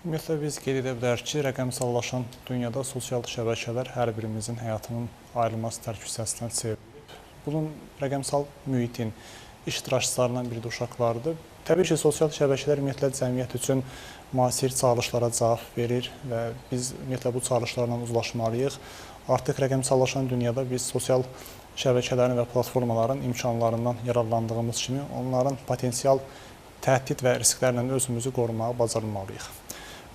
Ümumiyyətlə biz qeyd edə bilərik ki, rəqəmsallaşan dünyada sosial şəbəkələr hər birimizin həyatının ayrılmaz tərk hissəsindən çevrilib. Bunun rəqəmsal mühitin iştirakçılarından biri də uşaqlardır. Təbii ki, sosial şəbəkələr ümumiyyətlə cəmiyyət üçün müasir çağırışlara cavab verir və biz ümumiyyətlə bu çağırışlarla uzlaşmalıyıq. Artıq rəqəmsallaşan dünyada biz sosial şəbəkələrin və platformaların imkanlarından yararlandığımız kimi onların potensial təhdid və risklərlə özümüzü qorumağa bacarmalıyıq.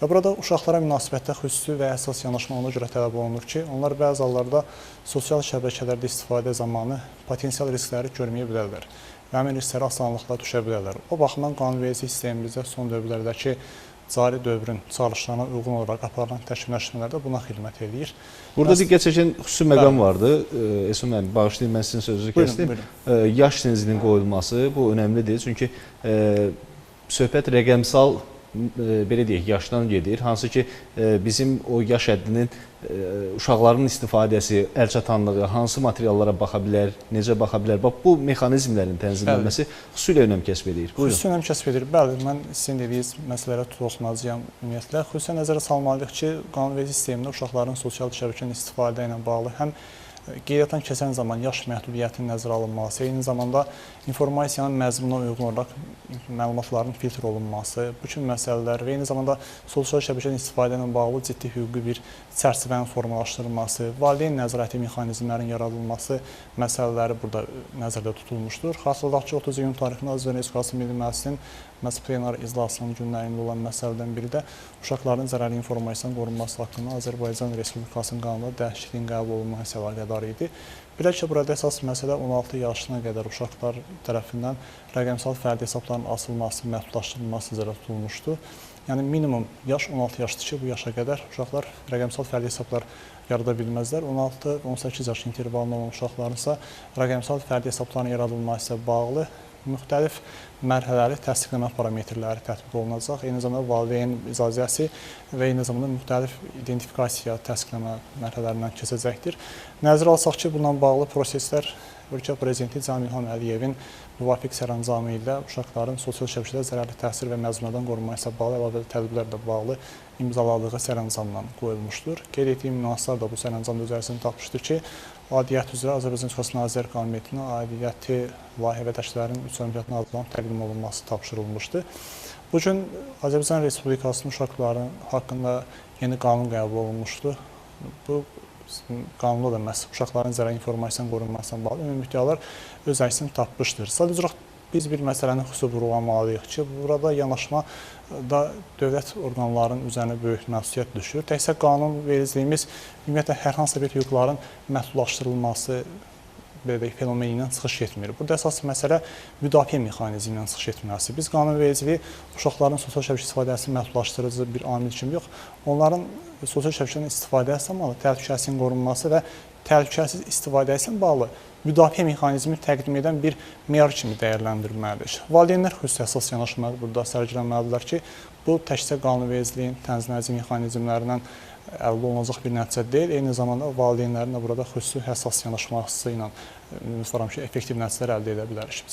Və burada uşaqlara münasibətdə xüsusi və əsas yanaşma ona görə tələb olunur ki, onlar bəzi hallarda sosial şəbəkələrdə istifadə zamanı potensial riskləri görməyə bilərlər və həmin risklərə asanlıqla düşə bilərlər. O baxımdan qanunvericilik sistemimizdə son dövrlərdəki cari dövrün çağırışlarına uyğun olaraq aparılan təkmilləşmələrdə buna xidmət edir. Burada diqqət çəkən xüsusi məqam vardı. Esun müəllim, bağışlayın, mən sizin sözünüzü kəsdim. Yaş senzinin qoyulması bu önəmlidir. Çünki söhbət rəqəmsal belə deyək, yaşdan gedir. Hansı ki, bizim o yaş həddinin uşaqların istifadəsi, əlçatanlığı, hansı materiallara baxa bilər, necə baxa bilər. Bax, bu mexanizmlərin tənzimlənməsi xüsusilə önəm kəsb edir. Xüsusi önəm kəsb edir. Bəli, mən sizin dediyiniz məsələlərə toxunacağam ümumiyyətlə. Xüsusən nəzərə salmalıyıq ki, qanunverici sistemdə uşaqların sosial şəbəkənin istifadə ilə bağlı həm qeydiyyatdan keçən zaman yaş məhdudiyyətinin nəzərə alınması, eyni zamanda informasiyanın məzmununa uyğun olaraq məlumatların filtr olunması, bu kimi məsələlər və eyni zamanda sosial şəbəkənin istifadə ilə bağlı ciddi hüquqi bir çərçivənin formalaşdırılması, valideyn nəzarəti mexanizmlərinin yaradılması məsələləri burada nəzərdə tutulmuşdur. Xatırladaq ki, 30 iyun tarixində Azərbaycan Respublikası Milli Məclisinin plenar iclasının günlərində olan məsələdən biri də uşaqların zərərli informasiyanın qorunması haqqında Azərbaycan Respublikasının qanununda dəyişikliyin qəbul olunması ilə əlaqədar idi. Bilək ki, burada əsas məsələ 16 yaşına qədər uşaqlar tərəfindən rəqəmsal fərdi hesabların açılması, məhdudlaşdırılması nəzərdə tutulmuşdu. Yəni minimum yaş 16 yaşdır ki, bu yaşa qədər uşaqlar rəqəmsal fərdi hesablar yarada bilməzlər. 16-18 yaş intervalında olan uşaqların isə rəqəmsal fərdi hesabların yaradılması ilə bağlı müxtəlif mərhələli təsdiqləmə parametrləri tətbiq olunacaq. Eyni zamanda valideyn icazəsi və eyni zamanda müxtəlif identifikasiya təsdiqləmə mərhələlərindən keçəcəkdir. Nəzərə alsaq ki, bununla bağlı proseslər ölkə prezidenti Cənab İlham Əliyevin müvafiq sərəncamı ilə uşaqların sosial şəbəkədə zərərli təsir və məzmunlardan qorunması ilə bağlı əlavə tədbirlərlə bağlı imzaladığı sərəncamdan qoyulmuşdur. Qeyd etdiyim nüanslar da bu sərəncamda öz əksini tapmışdır ki, aidiyyət üzrə Azərbaycan Respublikası Nazirlər Kabinetinə aidiyyəti layihə və təşkillərin üç ömürlük nazirlərinin təqdim olunması tapşırılmışdı. Bu gün Azərbaycan Respublikasının uşaqları haqqında yeni qanun qəbul olunmuşdu. Bu qanunda da məhz uşaqların zərərli informasiyanın qorunmasına bağlı ümumi iddialar öz əksini tapmışdır. Sadəcə olaraq biz bir məsələni xüsusi vurğulamalıyıq ki, burada yanaşmada dövlət orqanlarının üzərinə böyük məsuliyyət düşür. Təkcə qanunvericiliyimiz ümumiyyətlə hər hansı bir hüquqların məhdudlaşdırılması fenomeni ilə çıxış etmir. Burada əsas məsələ müdafiə mexanizmi ilə çıxış etməsi. Biz qanunvericiliyi uşaqların sosial şəbəkə istifadəsini məhdudlaşdırıcı bir amil kimi yox, onların sosial şəbəkənin istifadəsi zamanı təhlükəsizliyin qorunması və təhlükəsiz istifadəsi ilə bağlı müdafiə mexanizmi təqdim edən bir meyar kimi dəyərləndirilməlidir. Valideynlər xüsusi əsas yanaşmaları burada sərgilənməlidirlər ki, bu təkcə qanunvericiliyin tənzimləyici mexanizmlərindən əldə olunacaq bir nəticə deyil, eyni zamanda valideynlərin də burada xüsusi həssas yanaşması ilə effektiv nəticələr əldə edə bilərik biz.